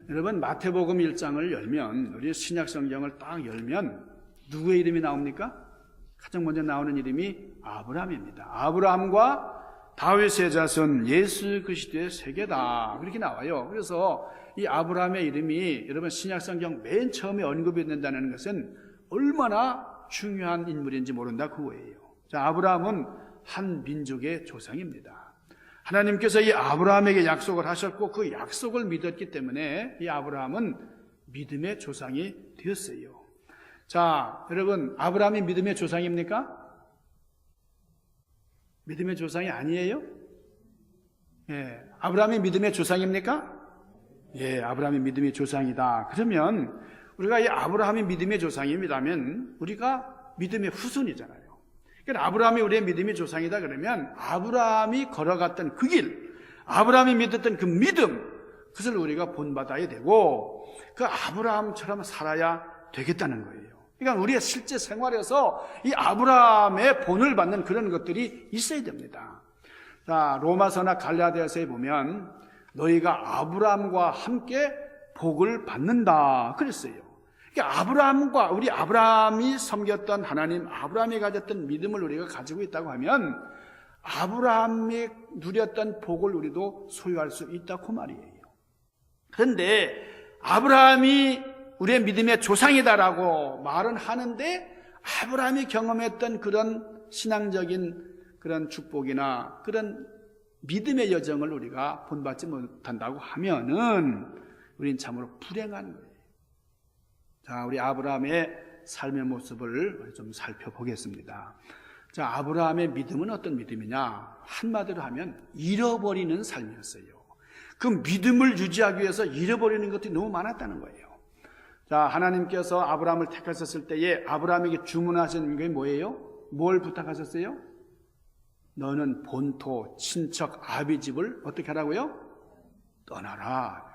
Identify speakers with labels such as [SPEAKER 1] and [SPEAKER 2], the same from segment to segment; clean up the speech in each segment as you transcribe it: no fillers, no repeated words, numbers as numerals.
[SPEAKER 1] 여러분, 마태복음 1장을 열면, 우리 신약 성경을 딱 열면 누구의 이름이 나옵니까? 가장 먼저 나오는 이름이 아브라함입니다. 아브라함과 다윗의 자손 예수 그리스도의 세계다, 그렇게 나와요. 그래서 이 아브라함의 이름이 여러분 신약 성경 맨 처음에 언급이 된다는 것은 얼마나 중요한 인물인지 모른다 그거예요. 자, 아브라함은 한 민족의 조상입니다. 하나님께서 이 아브라함에게 약속을 하셨고 그 약속을 믿었기 때문에 이 아브라함은 믿음의 조상이 되었어요. 자, 여러분, 아브라함이 믿음의 조상입니까? 믿음의 조상이 아니에요? 예, 아브라함이 믿음의 조상입니까? 예, 아브라함이 믿음의 조상이다. 그러면 우리가 이 아브라함이 믿음의 조상입니다면 우리가 믿음의 후손이잖아요. 그러니까 아브라함이 우리의 믿음의 조상이다 그러면 아브라함이 걸어갔던 그 길, 아브라함이 믿었던 그 믿음, 그것을 우리가 본받아야 되고 그 아브라함처럼 살아야 되겠다는 거예요. 그러니까 우리의 실제 생활에서 이 아브라함의 본을 받는 그런 것들이 있어야 됩니다. 자, 로마서나 갈라디아서에 보면 너희가 아브라함과 함께 복을 받는다 그랬어요. 그러니까 아브라함과 우리 아브라함이 섬겼던 하나님, 아브라함이 가졌던 믿음을 우리가 가지고 있다고 하면 아브라함이 누렸던 복을 우리도 소유할 수 있다고 말이에요. 그런데 아브라함이 우리의 믿음의 조상이다라고 말은 하는데 아브라함이 경험했던 그런 신앙적인 그런 축복이나 그런 믿음의 여정을 우리가 본받지 못한다고 하면은 우린 참으로 불행한 거예요. 자, 우리 아브라함의 삶의 모습을 좀 살펴보겠습니다. 자, 아브라함의 믿음은 어떤 믿음이냐? 한마디로 하면 잃어버리는 삶이었어요. 그 믿음을 유지하기 위해서 잃어버리는 것들이 너무 많았다는 거예요. 자, 하나님께서 아브라함을 택하셨을 때에 아브라함에게 주문하신 게 뭐예요? 뭘 부탁하셨어요? 너는 본토, 친척, 아비 집을 어떻게 하라고요? 떠나라.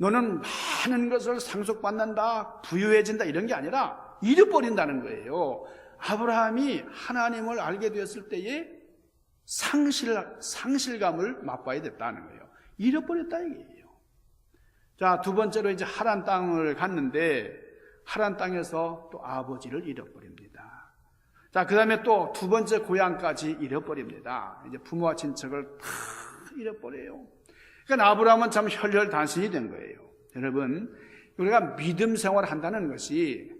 [SPEAKER 1] 너는 많은 것을 상속받는다, 부유해진다 이런 게 아니라 잃어버린다는 거예요. 아브라함이 하나님을 알게 되었을 때에 상실감을 맛봐야 됐다는 거예요. 잃어버렸다 이게요. 자, 두 번째로 이제 하란 땅을 갔는데 하란 땅에서 또 아버지를 잃어버립니다. 자, 그 다음에 또 두 번째 고향까지 잃어버립니다. 이제 부모와 친척을 다 잃어버려요. 그러니까 아브라함은 참 혈혈단신이 된 거예요. 여러분, 우리가 믿음 생활을 한다는 것이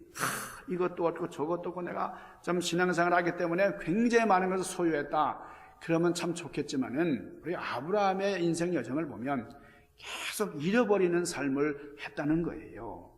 [SPEAKER 1] 이것도 없고 저것도 없고 내가 좀 신앙생활을 하기 때문에 굉장히 많은 것을 소유했다. 그러면 참 좋겠지만은 우리 아브라함의 인생 여정을 보면 계속 잃어버리는 삶을 했다는 거예요.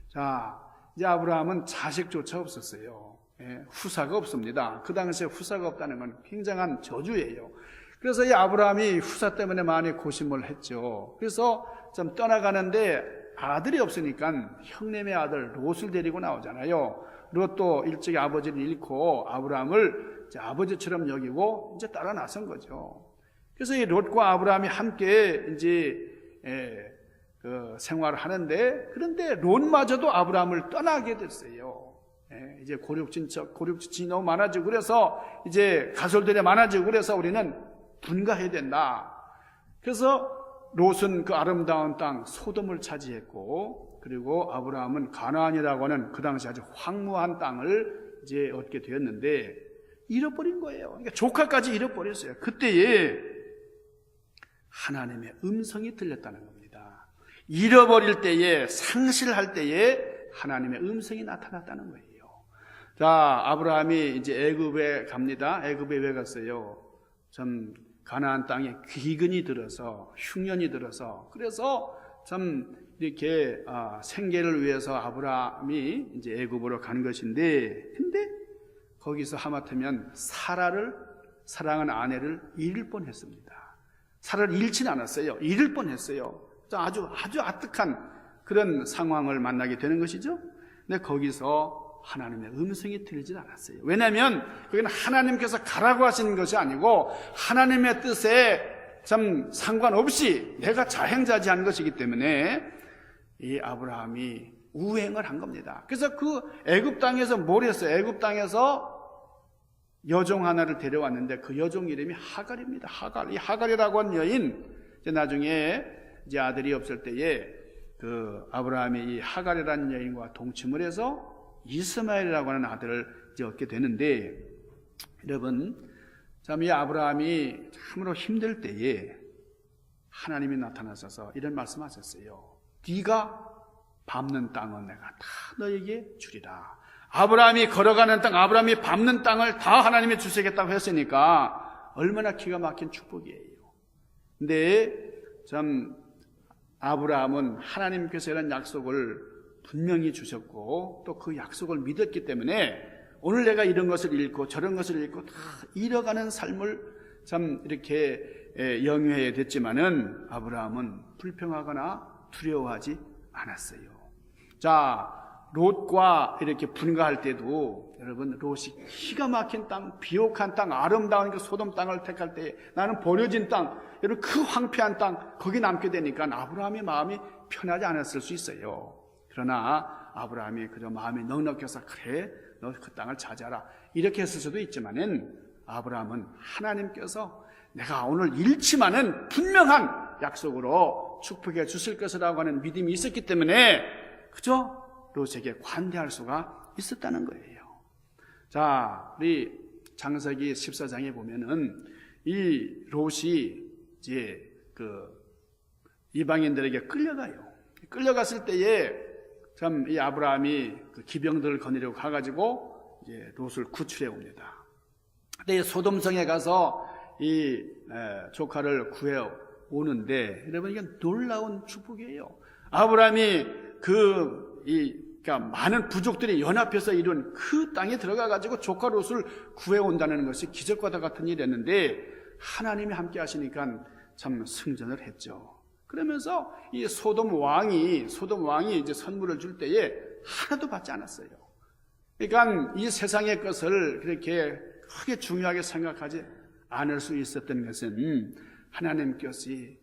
[SPEAKER 1] 자, 이제 아브라함은 자식조차 없었어요. 예, 후사가 없습니다. 그 당시에 후사가 없다는 건 굉장한 저주예요. 그래서 이 아브라함이 후사 때문에 많이 고심을 했죠. 그래서 좀 떠나가는데 아들이 없으니까 형님의 아들 롯을 데리고 나오잖아요. 롯도 일찍이 아버지를 잃고 아브라함을 이제 아버지처럼 여기고 이제 따라 나선 거죠. 그래서 이 롯과 아브라함이 함께 이제 그 생활을 하는데 그런데 롯마저도 아브라함을 떠나게 됐어요. 이제 고륙지친이 너무 많아지고 그래서 이제 가솔들이 많아지고 그래서 우리는 분가해야 된다. 그래서 롯은 그 아름다운 땅 소돔을 차지했고 그리고 아브라함은 가나안이라고 하는 그 당시 아주 황무한 땅을 이제 얻게 되었는데 잃어버린 거예요. 그러니까 조카까지 잃어버렸어요. 그때에 하나님의 음성이 들렸다는 겁니다. 잃어버릴 때에 상실할 때에 하나님의 음성이 나타났다는 거예요. 자, 아브라함이 이제 애굽에 갑니다. 애굽에 왜 갔어요? 참 가나안 땅에 귀근이 들어서 흉년이 들어서 그래서 참 이렇게 생계를 위해서 아브라함이 이제 애굽으로 간 것인데 근데 거기서 하마터면 사라를 사랑하는 아내를 잃을 뻔했습니다. 사라를 잃지는 않았어요. 잃을 뻔했어요. 아주 아득한 그런 상황을 만나게 되는 것이죠. 근데 거기서 하나님의 음성이 들리지 않았어요. 왜냐하면 그건 하나님께서 가라고 하시는 것이 아니고 하나님의 뜻에 참 상관없이 내가 자행자지한 것이기 때문에 이 아브라함이 우행을 한 겁니다. 그래서 그 애굽 땅에서 뭘 했어요? 애굽 땅에서 여종 하나를 데려왔는데 그 여종 이름이 하갈입니다. 하갈. 이 하갈이라고 하는 여인 이제 나중에 이제 아들이 없을 때에 그 아브라함이 이 하갈이라는 여인과 동침을 해서 이스마엘이라고 하는 아들을 이제 얻게 되는데, 여러분, 참 이 아브라함이 참으로 힘들 때에 하나님이 나타나셔서 이런 말씀하셨어요. 네가 밟는 땅은 내가 다 너에게 주리라. 아브라함이 걸어가는 땅, 아브라함이 밟는 땅을 다 하나님이 주시겠다고 했으니까 얼마나 기가 막힌 축복이에요. 근데 참 아브라함은 하나님께서 이런 약속을 분명히 주셨고 또 그 약속을 믿었기 때문에 오늘 내가 이런 것을 잃고 저런 것을 잃고 다 잃어가는 삶을 참 이렇게 영위해야 됐지만은 아브라함은 불평하거나 두려워하지 않았어요. 자, 롯과 이렇게 분가할 때도 여러분, 롯이 기가 막힌 땅, 비옥한 땅, 아름다운 그 소돔 땅을 택할 때 나는 버려진 땅, 여러분 그 황폐한 땅 거기 남게 되니까 아브라함의 마음이 편하지 않았을 수 있어요. 그러나 아브라함이 그저 마음이 넉넉해서 그래 너 그 땅을 차지하라 이렇게 했을 수도 있지만은 아브라함은 하나님께서 내가 오늘 잃지만은 분명한 약속으로 축복해 주실 것이라고 하는 믿음이 있었기 때문에 그저 롯에게 관대할 수가 있었다는 거예요. 자, 우리 창세기 14장에 보면은 이 롯이 이제 그 이방인들에게 끌려가요. 끌려갔을 때에 참 이 아브라함이 그 기병들을 거느리고 가가지고 이제 롯을 구출해 옵니다. 근데 소돔성에 가서 이 조카를 구해 오는데 여러분 이게 놀라운 축복이에요. 아브라함이 그러니까 많은 부족들이 연합해서 이룬 그 땅에 들어가 가지고 조카 롯을 구해 온다는 것이 기적과도 같은 일이었는데 하나님이 함께 하시니까 참 승전을 했죠. 그러면서 이 소돔 왕이 이제 선물을 줄 때에 하나도 받지 않았어요. 그러니까 이 세상의 것을 그렇게 크게 중요하게 생각하지 않을 수 있었던 것은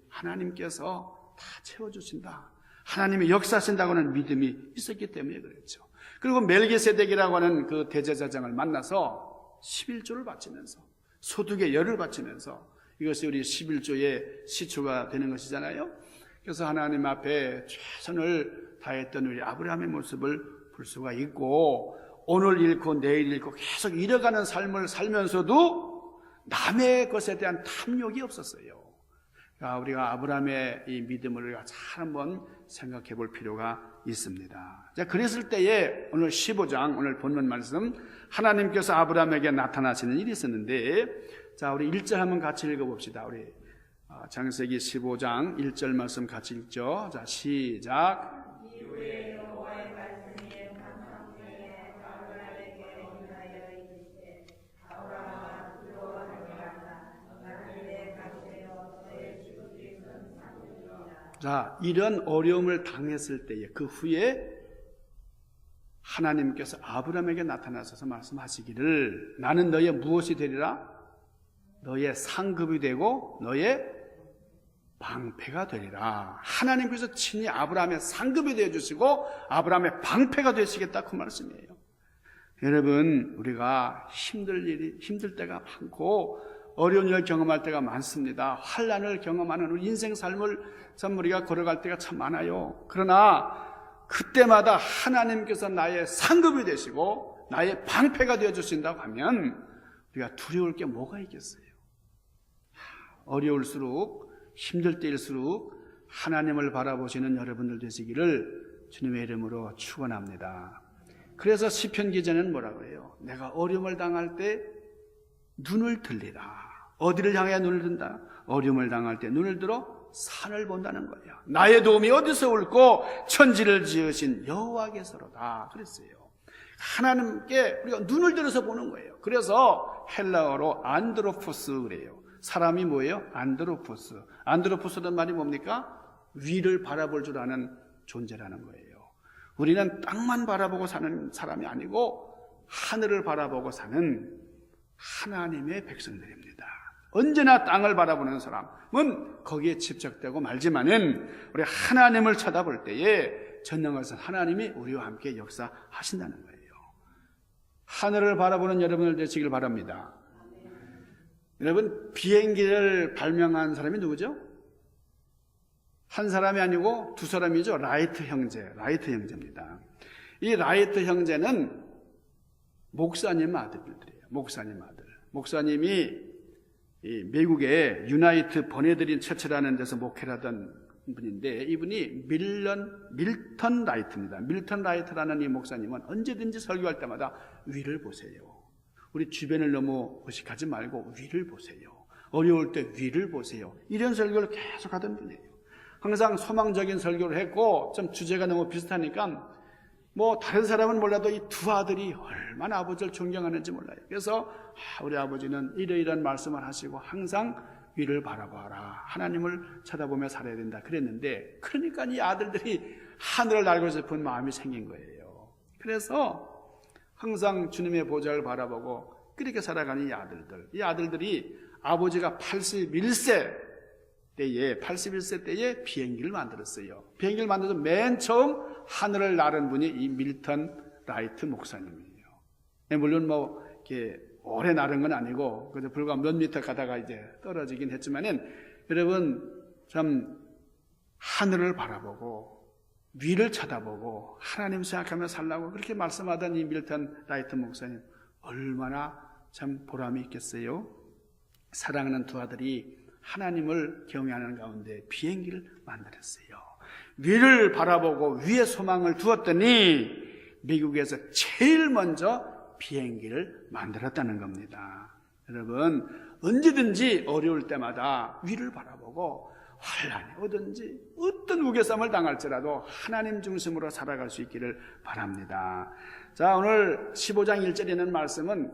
[SPEAKER 1] 하나님께서 다 채워주신다, 하나님이 역사하신다고 하는 믿음이 있었기 때문에 그랬죠. 그리고 멜기세덱이라고 하는 그 대제사장을 만나서 11조를 바치면서 소득의 열을 바치면서 이것이 우리 11조의 시초가 되는 것이잖아요. 그래서 하나님 앞에 최선을 다했던 우리 아브라함의 모습을 볼 수가 있고 오늘 잃고 내일 잃고 계속 잃어가는 삶을 살면서도 남의 것에 대한 탐욕이 없었어요. 그러니까 우리가 아브라함의 이 믿음을 잘 한번 생각해 볼 필요가 있습니다. 자, 그랬을 때에 오늘 15장 오늘 본문 말씀 하나님께서 아브라함에게 나타나시는 일이 있었는데 자, 우리 1절 한번 같이 읽어봅시다. 우리 창세기 15장 1절 말씀 같이 읽죠. 자, 시작. 자, 이런 어려움을 당했을 때에 그 후에 하나님께서 아브라함에게 나타나셔서 말씀하시기를 나는 너의 무엇이 되리라? 너의 상급이 되고 너의 방패가 되리라. 하나님께서 친히 아브라함의 상급이 되어주시고 아브라함의 방패가 되시겠다 그 말씀이에요. 여러분, 우리가 힘들 때가 많고 어려운 일을 경험할 때가 많습니다. 환난을 경험하는 우리 인생 삶을 참 우리가 걸어갈 때가 참 많아요. 그러나 그때마다 하나님께서 나의 상급이 되시고 나의 방패가 되어주신다고 하면 우리가 두려울 게 뭐가 있겠어요? 어려울수록 힘들 때일수록 하나님을 바라보시는 여러분들 되시기를 주님의 이름으로 축원합니다. 그래서 시편 기자는 뭐라고 해요? 내가 어려움을 당할 때 눈을 들리라. 어디를 향해 눈을 든다? 어려움을 당할 때 눈을 들어 산을 본다는 거예요. 나의 도움이 어디서 올고 천지를 지으신 여호와께서로다 그랬어요. 하나님께 우리가 눈을 들어서 보는 거예요. 그래서 헬라어로 안드로포스 그래요. 사람이 뭐예요? 안드로포스. 안드로포스란 말이 뭡니까? 위를 바라볼 줄 아는 존재라는 거예요. 우리는 땅만 바라보고 사는 사람이 아니고 하늘을 바라보고 사는 하나님의 백성들입니다. 언제나 땅을 바라보는 사람은 거기에 집착되고 말지만은 우리 하나님을 쳐다볼 때에 전능하신 하나님이 우리와 함께 역사하신다는 거예요. 하늘을 바라보는 여러분들 되시길 바랍니다. 여러분, 비행기를 발명한 사람이 누구죠? 한 사람이 아니고 두 사람이죠. 라이트 형제입니다. 이 라이트 형제는 목사님 아들들이에요. 목사님 아들. 목사님이 이 미국의 유나이트 버네드린 처치라는 데서 목회를 하던 분인데, 이분이 밀턴 라이트입니다. 밀턴 라이트라는 이 목사님은 언제든지 설교할 때마다 위를 보세요. 우리 주변을 너무 의식하지 말고 위를 보세요. 어려울 때 위를 보세요. 이런 설교를 계속 하던 분이에요. 항상 소망적인 설교를 했고, 좀 주제가 너무 비슷하니까 뭐 다른 사람은 몰라도 이 두 아들이 얼마나 아버지를 존경하는지 몰라요. 그래서 우리 아버지는 이러이러한 말씀을 하시고 항상 위를 바라봐라, 하나님을 쳐다보며 살아야 된다 그랬는데, 그러니까 이 아들들이 하늘을 날고 싶은 마음이 생긴 거예요. 그래서 항상 주님의 보좌를 바라보고 그렇게 살아가는 이 아들들이 아버지가 81세 때에 비행기를 만들었어요. 비행기를 만들어서 맨 처음 하늘을 나른 분이 이 밀턴 라이트 목사님이에요. 물론 뭐 이렇게 오래 나른 건 아니고 그저 불과 몇 미터 가다가 이제 떨어지긴 했지만은, 여러분 참 하늘을 바라보고 위를 쳐다보고 하나님 생각하며 살라고 그렇게 말씀하던 이 밀턴 라이트 목사님, 얼마나 참 보람이 있겠어요. 사랑하는 두 아들이 하나님을 경외하는 가운데 비행기를 만들었어요. 위를 바라보고 위에 소망을 두었더니 미국에서 제일 먼저 비행기를 만들었다는 겁니다. 여러분, 언제든지 어려울 때마다 위를 바라보고 환난이 오든지 어떤 우겨쌈을 당할지라도 하나님 중심으로 살아갈 수 있기를 바랍니다. 자, 오늘 15장 1절에 있는 말씀은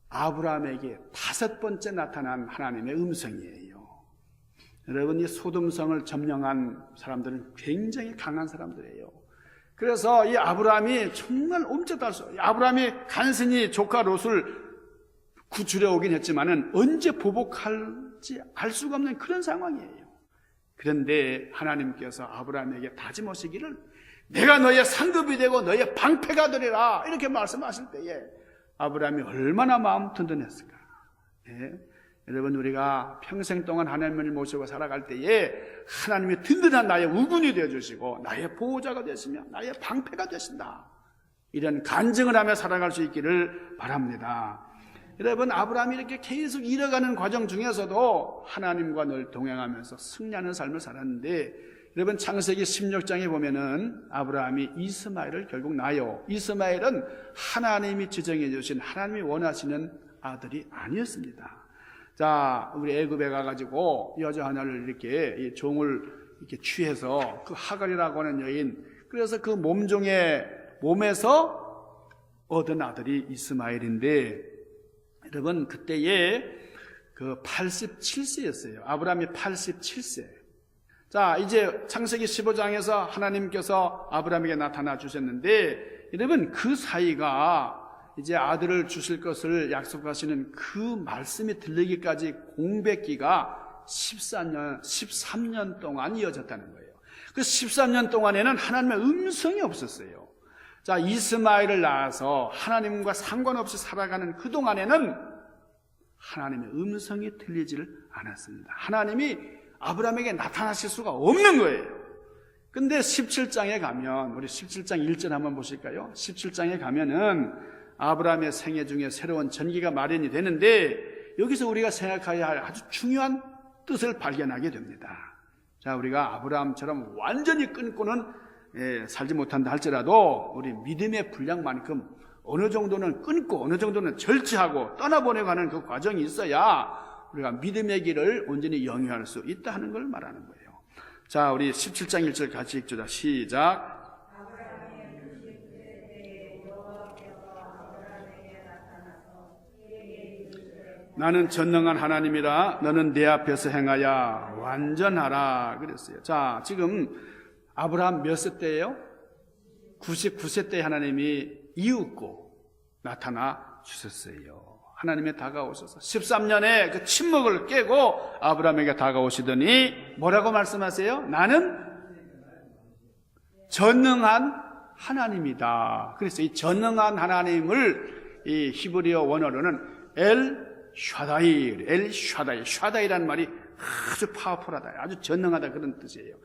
[SPEAKER 1] 아브라함에게 5번째 나타난 하나님의 음성이에요. 여러분, 이 소돔성을 점령한 사람들은 굉장히 강한 사람들이에요. 그래서 이 아브라함이 정말 엄청났어요. 아브라함이 간신히 조카 롯을 구출해 오긴 했지만은 언제 보복할지 알 수가 없는 그런 상황이에요. 그런데 하나님께서 아브라함에게 다짐하시기를 내가 너의 상급이 되고 너의 방패가 되리라 이렇게 말씀하실 때에 아브라함이 얼마나 마음 든든했을까. 여러분, 우리가 평생 동안 하나님을 모시고 살아갈 때에 하나님이 든든한 나의 우군이 되어주시고 나의 보호자가 되시며 나의 방패가 되신다, 이런 간증을 하며 살아갈 수 있기를 바랍니다. 여러분, 아브라함이 이렇게 계속 잃어가는 과정 중에서도 하나님과 늘 동행하면서 승리하는 삶을 살았는데, 여러분 창세기 16장에 보면은 아브라함이 이스마엘을 결국 낳아요. 이스마엘은 하나님이 지정해 주신, 하나님이 원하시는 아들이 아니었습니다. 자, 우리 애굽에 가가지고 여자 하나를 이렇게 종을 이렇게 취해서 그 하갈이라고 하는 여인, 그래서 그 몸에서 얻은 아들이 이스마엘인데, 여러분 그때에 그 87세였어요. 아브라함이 87세. 자, 이제 창세기 15장에서 하나님께서 아브라함에게 나타나 주셨는데, 여러분 그 사이가 이제 아들을 주실 것을 약속하시는 그 말씀이 들리기까지 공백기가 13년 동안 이어졌다는 거예요. 그 13년 동안에는 하나님의 음성이 없었어요. 자, 이스마엘을 낳아서 하나님과 상관없이 살아가는 그 동안에는 하나님의 음성이 들리지를 않았습니다. 하나님이 아브라함에게 나타나실 수가 없는 거예요. 근데 17장에 가면, 우리 17장 1절 한번 보실까요? 17장에 가면은 아브라함의 생애 중에 새로운 전기가 마련이 되는데, 여기서 우리가 생각해야 할 아주 중요한 뜻을 발견하게 됩니다. 자, 우리가 아브라함처럼 완전히 끊고는 살지 못한다 할지라도 우리 믿음의 분량만큼 어느 정도는 끊고 어느 정도는 절제하고 떠나보내고 하는 그 과정이 있어야 우리가 믿음의 길을 온전히 영위할 수 있다 하는 걸 말하는 거예요. 자, 우리 17장 1절 같이 읽자. 시작. 나는 전능한 하나님이라 너는 내 앞에서 행하여 완전하라 그랬어요. 자, 지금 아브라함 몇 세 때예요? 99세 때 하나님이 이윽고 나타나 주셨어요. 하나님이 다가오셔서 13년의 그 침묵을 깨고 아브라함에게 다가오시더니 뭐라고 말씀하세요? 나는 전능한 하나님이다. 그래서 이 전능한 하나님을 이 히브리어 원어로는 샤다이라는 말이 아주 파워풀하다, 아주 전능하다 그런 뜻이에요.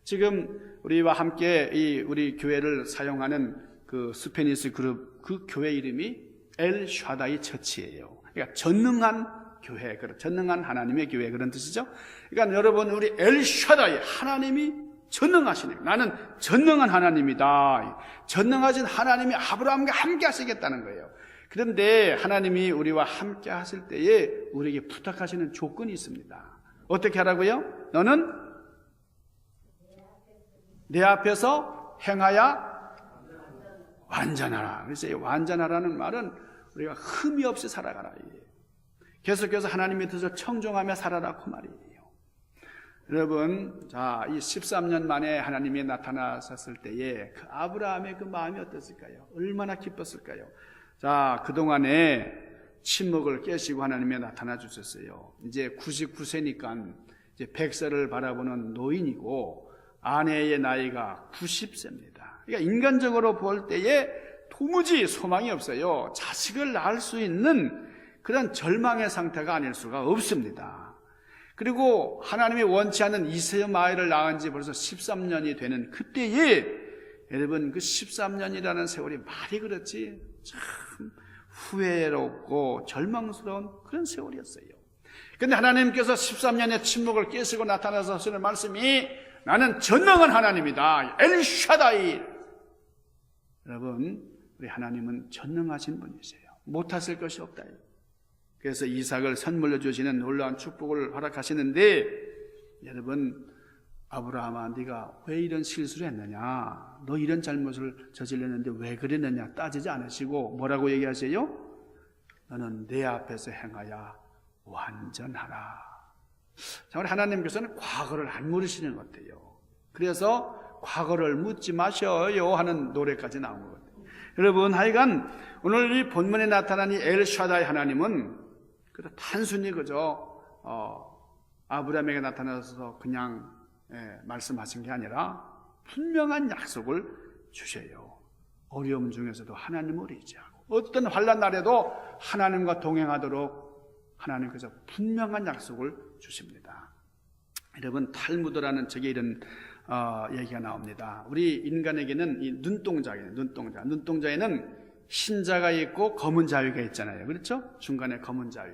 [SPEAKER 1] 지금 우리와 함께 우리 교회를 사용하는 그 스페니스 그룹, 그 교회 이름이 엘 샤다이 처치예요. 그러니까 전능한 교회, 전능한 하나님의 교회, 그런 뜻이죠. 그러니까 여러분, 우리 엘 샤다이, 하나님이 전능하시네요. 나는 전능한 하나님이다. 전능하신 하나님이 아브라함과 함께 하시겠다는 거예요. 그런데 하나님이 우리와 함께 하실 때에 우리에게 부탁하시는 조건이 있습니다. 어떻게 하라고요? 너는 내 앞에서 행하여 완전하라. 그래서 이 완전하라는 말은 우리가 흠이 없이 살아가라. 계속해서 하나님의 뜻을 청종하며 살아라 그 말이에요. 여러분, 자, 이 13년 만에 하나님이 나타나셨을 때에 그 아브라함의 그 마음이 어땠을까요? 얼마나 기뻤을까요? 자, 그동안에 침묵을 깨시고 하나님이 나타나 주셨어요. 이제 99세니까 이제 100세를 바라보는 노인이고 아내의 나이가 90세입니다. 그러니까 인간적으로 볼 때에 도무지 소망이 없어요. 자식을 낳을 수 있는 그런 절망의 상태가 아닐 수가 없습니다. 그리고 하나님이 원치 않는 이세의 아이를 낳은 지 벌써 13년이 되는 그때에 여러분, 그 13년이라는 세월이 말이 그렇지 참 후회롭고 절망스러운 그런 세월이었어요. 그런데 하나님께서 13년의 침묵을 깨시고 나타나서 하시는 말씀이 나는 전능한 하나님이다. 엘 샤다이. 여러분, 우리 하나님은 전능하신 분이세요. 못하실 것이 없다. 그래서 이삭을 선물로 주시는 놀라운 축복을 허락하시는데, 여러분, 아브라함아, 네가 왜 이런 실수를 했느냐? 너 이런 잘못을 저질렀는데 왜 그랬느냐? 따지지 않으시고 뭐라고 얘기하세요? 너는 내 앞에서 행하여 완전하라. 자, 우리 하나님께서는 과거를 안 물으시는 것 같아요. 그래서 과거를 묻지 마셔요 하는 노래까지 나온 것 같아요. 여러분, 하여간 오늘 이 본문에 나타난 이 엘샤다이 하나님은 그래도 단순히 그저 아브라함에게 나타나서 그냥 말씀하신 게 아니라 분명한 약속을 주셔요. 어려움 중에서도 하나님을 의지하고 어떤 환난 날에도 하나님과 동행하도록 하나님께서 분명한 약속을 주십니다. 여러분, 탈무드라는 책에 이런 얘기가 나옵니다. 우리 인간에게는 이 눈동자예요. 눈동자에는 흰자가 있고 검은 자위가 있잖아요. 그렇죠? 중간에 검은 자위.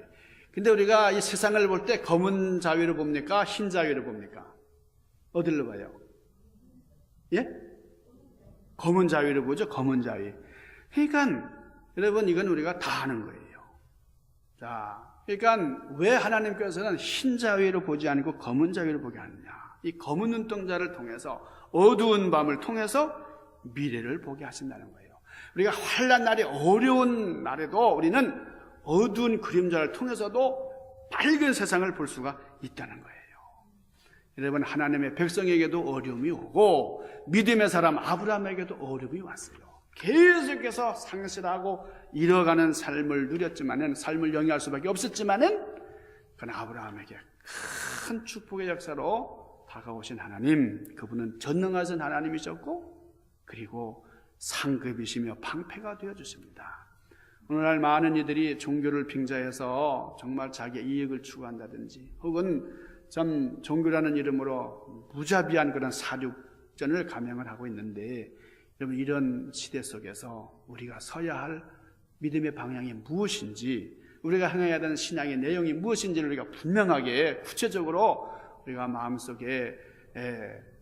[SPEAKER 1] 근데 우리가 이 세상을 볼 때 검은 자위를 봅니까? 흰 자위를 봅니까? 어디로 봐요? 예? 검은 자위를 보죠. 검은 자위. 그러니까 여러분, 이건 우리가 다 아는 거예요. 자, 그러니까 왜 하나님께서는 흰 자위로 보지 않고 검은 자위로 보게 하느냐? 이 검은 눈동자를 통해서, 어두운 밤을 통해서 미래를 보게 하신다는 거예요. 우리가 환난 날이 어려운 날에도 우리는 어두운 그림자를 통해서도 밝은 세상을 볼 수가 있다는 거예요. 여러분, 하나님의 백성에게도 어려움이 오고 믿음의 사람 아브라함에게도 어려움이 왔어요. 계속해서 상실하고 잃어가는 삶을 누렸지만은, 삶을 영위할 수밖에 없었지만은, 그러나 아브라함에게 큰 축복의 역사로 다가오신 하나님, 그분은 전능하신 하나님이셨고 그리고 상급이시며 방패가 되어주십니다. 오늘날 많은 이들이 종교를 빙자해서 정말 자기의 이익을 추구한다든지 혹은 참 종교라는 이름으로 무자비한 그런 사륙전을 감행을 하고 있는데, 여러분, 이런 시대 속에서 우리가 서야 할 믿음의 방향이 무엇인지, 우리가 행해야 되는 신앙의 내용이 무엇인지를 우리가 분명하게 구체적으로 우리가 마음속에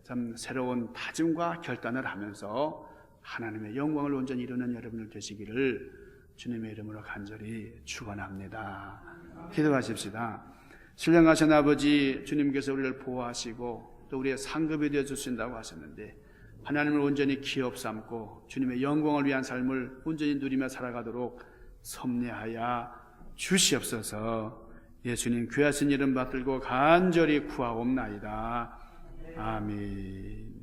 [SPEAKER 1] 참 새로운 다짐과 결단을 하면서 하나님의 영광을 온전히 이루는 여러분들 되시기를 주님의 이름으로 간절히 축원합니다. 기도하십시다. 신령하신 아버지, 주님께서 우리를 보호하시고 또 우리의 상급이 되어 주신다고 하셨는데, 하나님을 온전히 기업 삼고 주님의 영광을 위한 삶을 온전히 누리며 살아가도록 섭리하여 주시옵소서. 예수님 귀하신 이름 받들고 간절히 구하옵나이다. 아멘.